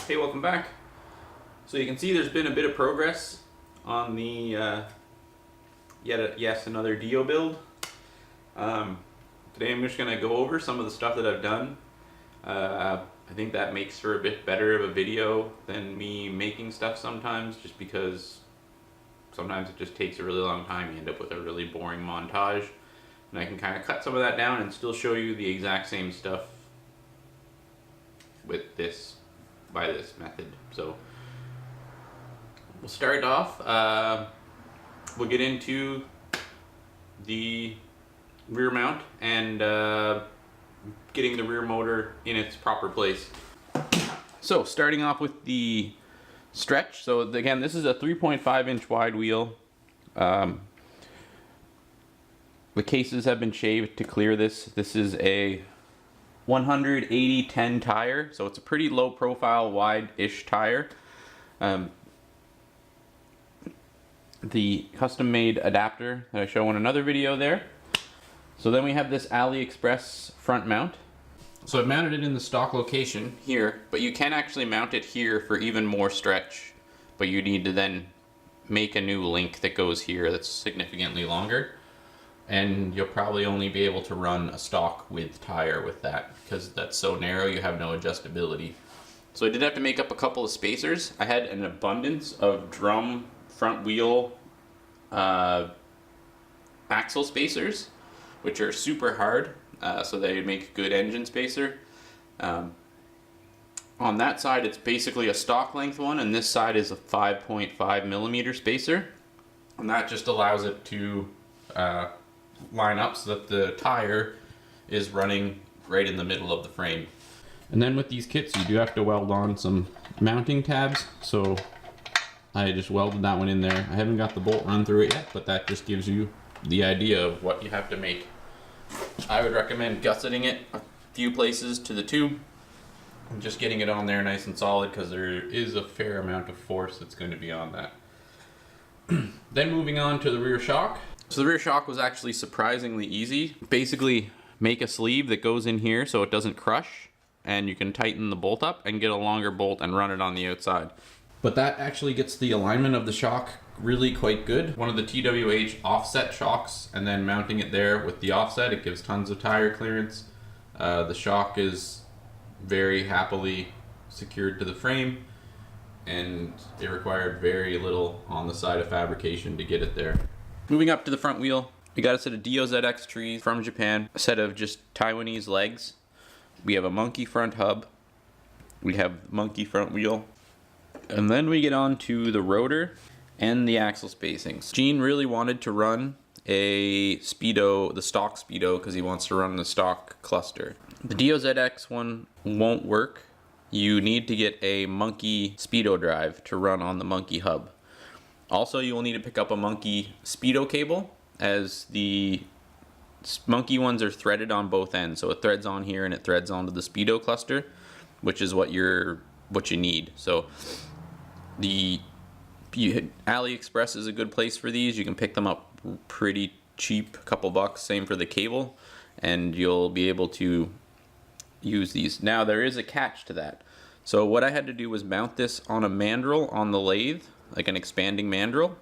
Hey, welcome back. So you can see there's been a bit of progress on the yes, another Dio build. Today I'm just going to go over some of the stuff that I've done. I think that makes for a bit better of a video than me making stuff sometimes, just because sometimes it just takes a really long time. You end up with a really boring montage, and I can kind of cut some of that down and still show you the exact same stuff with this by this method. So we'll start off, we'll get into the rear mount and getting the rear motor in its proper place. So starting off with the stretch. So again, this is a 3.5 inch wide wheel. The cases have been shaved to clear this. This is a 180/10 tire, so it's a pretty low profile, wide-ish tire. The custom made adapter that I show in another video there. So then we have this Aliexpress front mount. So I've mounted it in the stock location here, but you can actually mount it here for even more stretch, but you need to then make a new link that goes here that's significantly longer. And you'll probably only be able to run a stock width tire with that, because that's so narrow you have no adjustability. So I did have to make up a couple of spacers. I had an abundance of drum front wheel axle spacers, which are super hard, so they make good engine spacer. On that side it's basically a stock length one, and this side is a 5.5 millimeter spacer, and that just allows it to line up so that the tire is running right in the middle of the frame. And then with these kits you do have to weld on some mounting tabs, so I just welded that one in there. I haven't got the bolt run through it yet, but that just gives you the idea of what you have to make. I would recommend gusseting it a few places to the tube and just getting it on there nice and solid, because there is a fair amount of force that's going to be on that. Then moving on to the rear shock. So the rear shock was actually surprisingly easy. Basically make a sleeve that goes in here so it doesn't crush, and you can tighten the bolt up and get a longer bolt and run it on the outside. But that actually gets the alignment of the shock really quite good. One of the TWH offset shocks, and then mounting it there with the offset, it gives tons of tire clearance. The shock is very happily secured to the frame, and it required very little on the side of fabrication to get it there. Moving up to the front wheel, we got a set of Dio ZX trees from Japan, a set of just Taiwanese legs. We have a monkey front hub. We have monkey front wheel. And then we get on to the rotor and the axle spacings. Gene really wanted to run a Speedo, the stock Speedo, because he wants to run the stock cluster. The Dio ZX one won't work. You need to get a monkey Speedo drive to run on the monkey hub. Also, you will need to pick up a monkey Speedo cable, as the monkey ones are threaded on both ends. So it threads on here and it threads onto the Speedo cluster, which is what you need. So Aliexpress is a good place for these. You can pick them up pretty cheap, a couple bucks, same for the cable, and you'll be able to use these. Now there is a catch to that. So what I had to do was mount this on a mandrel on the lathe, like an expanding mandrel,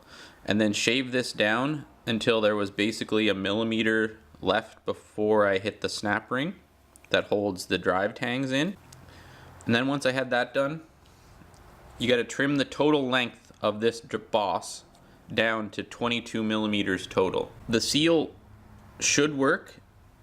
and then shave this down until there was basically a millimeter left before I hit the snap ring that holds the drive tangs in. And then once I had that done, you got to trim the total length of this boss down to 22 millimeters total. The seal should work,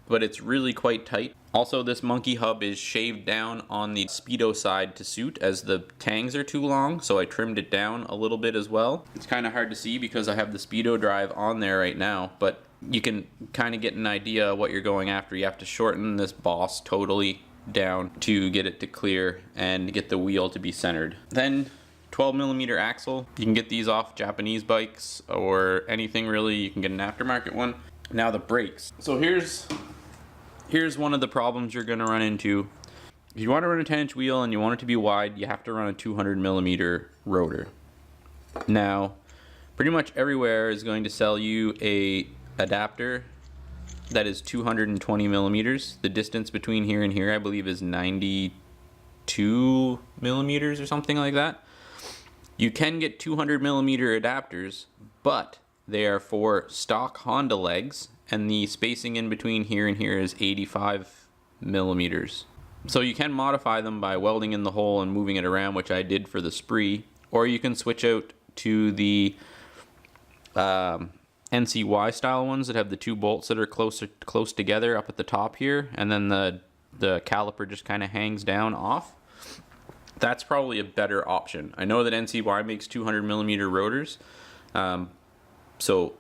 but it's really quite tight. Also, this monkey hub is shaved down on the Speedo side to suit, as the tangs are too long, so I trimmed it down a little bit as well. It's kind of hard to see because I have the Speedo drive on there right now, but you can kind of get an idea of what you're going after. You have to shorten this boss totally down to get it to clear and get the wheel to be centered. Then 12 millimeter axle. You can get these off Japanese bikes or anything really. You can get an aftermarket one. Now the brakes. So here's one of the problems you're going to run into. If you want to run a 10-inch wheel and you want it to be wide, you have to run a 200 millimeter rotor. Now, pretty much everywhere is going to sell you a adapter that is 220 millimeters. The distance between here and here, I believe, is 90 2 millimeters or something like that. You can get 200 millimeter adapters, but they are for stock Honda legs, and the spacing in between here and here is 85 millimeters. So you can modify them by welding in the hole and moving it around, which I did for the Spree, or you can switch out to the NCY style ones that have the 2 bolts that are close together up at the top here, and then the caliper just kind of hangs down off. That's probably a better option. I know that NCY makes 200 millimeter rotors, so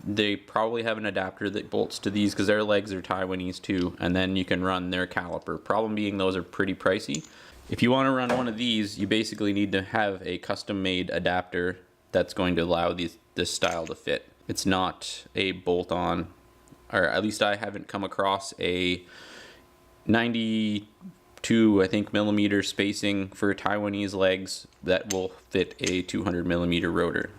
they probably have an adapter that bolts to these because their legs are Taiwanese too, and then you can run their caliper. Problem being, those are pretty pricey. If you want to run one of these, you basically need to have a custom made adapter that's going to allow this style to fit. It's not a bolt-on, or at least I haven't come across a 92, I think, millimeter spacing for Taiwanese legs that will fit a 200 millimeter rotor.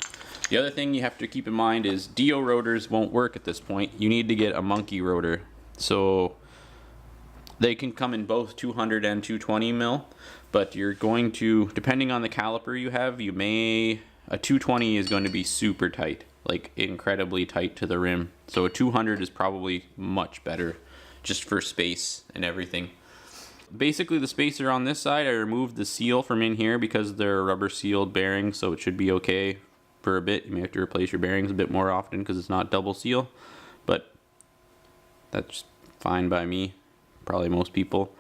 The other thing you have to keep in mind is Dio rotors won't work at this point. You need to get a monkey rotor. So they can come in both 200 and 220 mil, but you're going to, depending on the caliper you have, a 220 is going to be super tight, like incredibly tight to the rim. So a 200 is probably much better just for space and everything. Basically the spacer on this side, I removed the seal from in here because they're rubber sealed bearings, so it should be okay for a bit. You may have to replace your bearings a bit more often because it's not double seal, but that's fine by me, probably most people.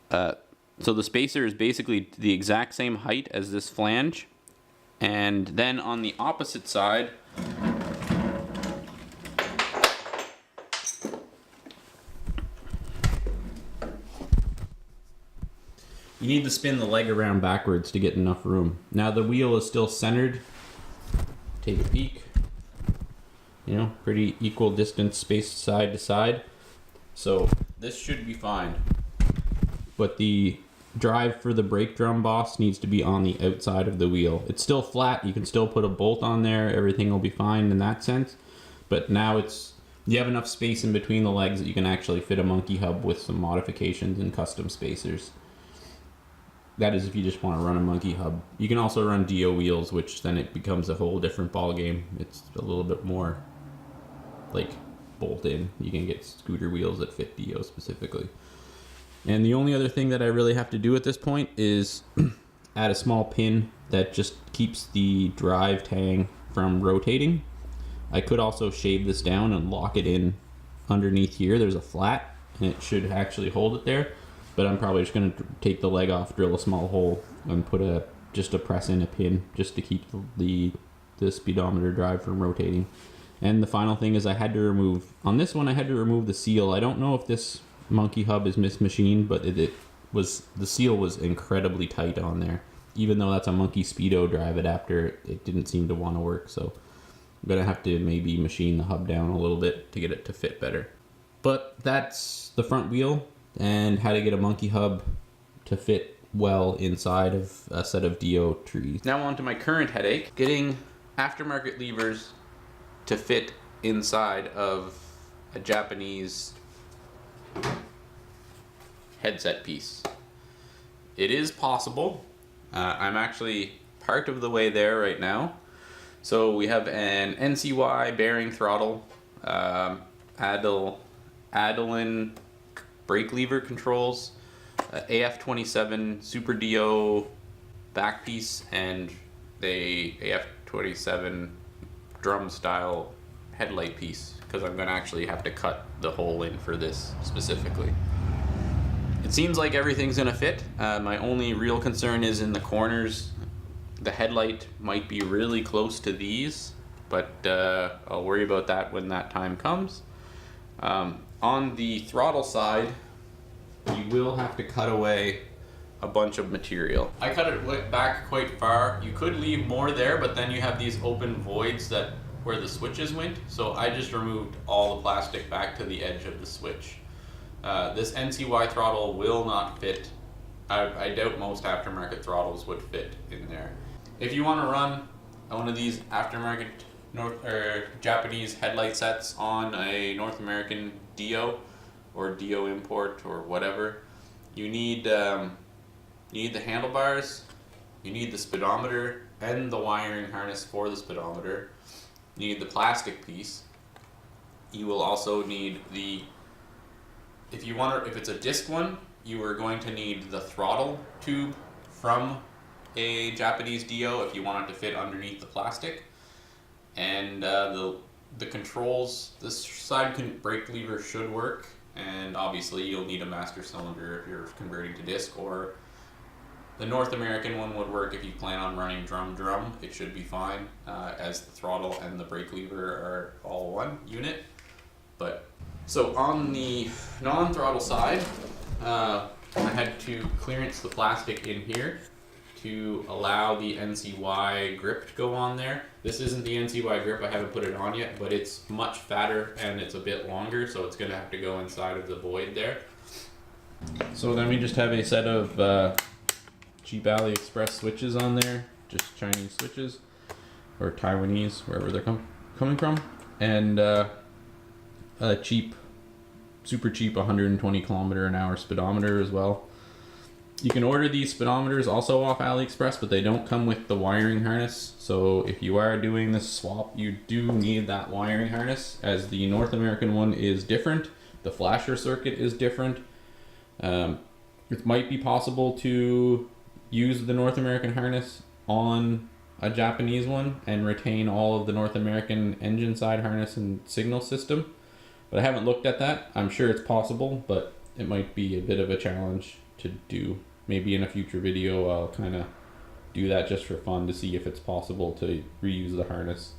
So the spacer is basically the exact same height as this flange, and then on the opposite side, you need to spin the leg around backwards to get enough room. Now the wheel is still centered. Take a peek. You know, pretty equal distance spaced side to side. So this should be fine. But the drive for the brake drum boss needs to be on the outside of the wheel. It's still flat. You can still put a bolt on there. Everything will be fine in that sense. But now you have enough space in between the legs that you can actually fit a monkey hub with some modifications and custom spacers. That is if you just want to run a monkey hub. You can also run Dio wheels, which then it becomes a whole different ball game. It's a little bit more like bolt in. You can get scooter wheels that fit Dio specifically. And the only other thing that I really have to do at this point is add a small pin that just keeps the drive tang from rotating. I could also shave this down and lock it in underneath here. There's a flat and it should actually hold it there. But I'm probably just going to take the leg off, drill a small hole, and put just a press in a pin just to keep the speedometer drive from rotating. And the final thing is I had to remove the seal. I don't know if this monkey hub is mismachined, but the seal was incredibly tight on there. Even though that's a monkey speedo drive adapter, it didn't seem to want to work. So I'm going to have to maybe machine the hub down a little bit to get it to fit better. But that's the front wheel and how to get a monkey hub to fit well inside of a set of Dio trees. Now on to my current headache, getting aftermarket levers to fit inside of a Japanese headset piece. It is possible. I'm actually part of the way there right now. So we have an NCY bearing throttle, Adelin brake lever controls, AF27 Super Dio back piece, and the AF27 drum style headlight piece, because I'm going to actually have to cut the hole in for this specifically. It seems like everything's going to fit. My only real concern is in the corners. The headlight might be really close to these, but I'll worry about that when that time comes. On the throttle side, you will have to cut away a bunch of material. I cut it back quite far. You could leave more there, but then you have these open voids where the switches went. So I just removed all the plastic back to the edge of the switch. This NCY throttle will not fit. I doubt most aftermarket throttles would fit in there. If you want to run one of these aftermarket Japanese headlight sets on a North American Dio or Dio import or whatever, you need the handlebars, you need the speedometer and the wiring harness for the speedometer. You need the plastic piece. You will also need the, if it's a disc one, you are going to need the throttle tube from a Japanese Dio if you want it to fit underneath the plastic. And the controls, this side brake lever should work, and obviously you'll need a master cylinder if you're converting to disc, or the North American one would work if you plan on running drum. It should be fine, as the throttle and the brake lever are all one unit. But so on the non-throttle side, I had to clearance the plastic in here to allow the NCY grip to go on there. This isn't the NCY grip, I haven't put it on yet, but it's much fatter and it's a bit longer, so it's gonna have to go inside of the void there. So then we just have a set of cheap Aliexpress switches on there, just Chinese switches, or Taiwanese, wherever they're coming from, and a super cheap 120 km/h speedometer as well. You can order these speedometers also off Aliexpress, but they don't come with the wiring harness. So if you are doing this swap, you do need that wiring harness, as the North American one is different. The flasher circuit is different. It might be possible to use the North American harness on a Japanese one and retain all of the North American engine side harness and signal system. But I haven't looked at that. I'm sure it's possible, but it might be a bit of a challenge to do. Maybe in a future video I'll kind of do that just for fun to see if it's possible to reuse the harness.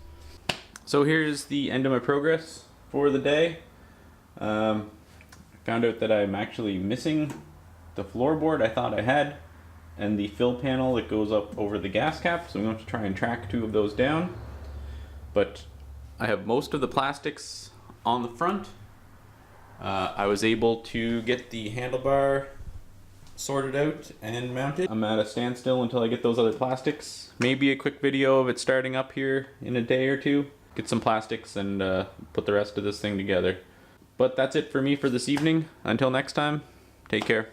So here's the end of my progress for the day. I found out that I'm actually missing the floorboard I thought I had, and the fill panel that goes up over the gas cap, so I'm going to try and track 2 of those down. But I have most of the plastics on the front. I was able to get the handlebar sorted out and mounted. I'm at a standstill until I get those other plastics. Maybe a quick video of it starting up here in a day or 2. Get some plastics and put the rest of this thing together. But that's it for me for this evening. Until next time, take care.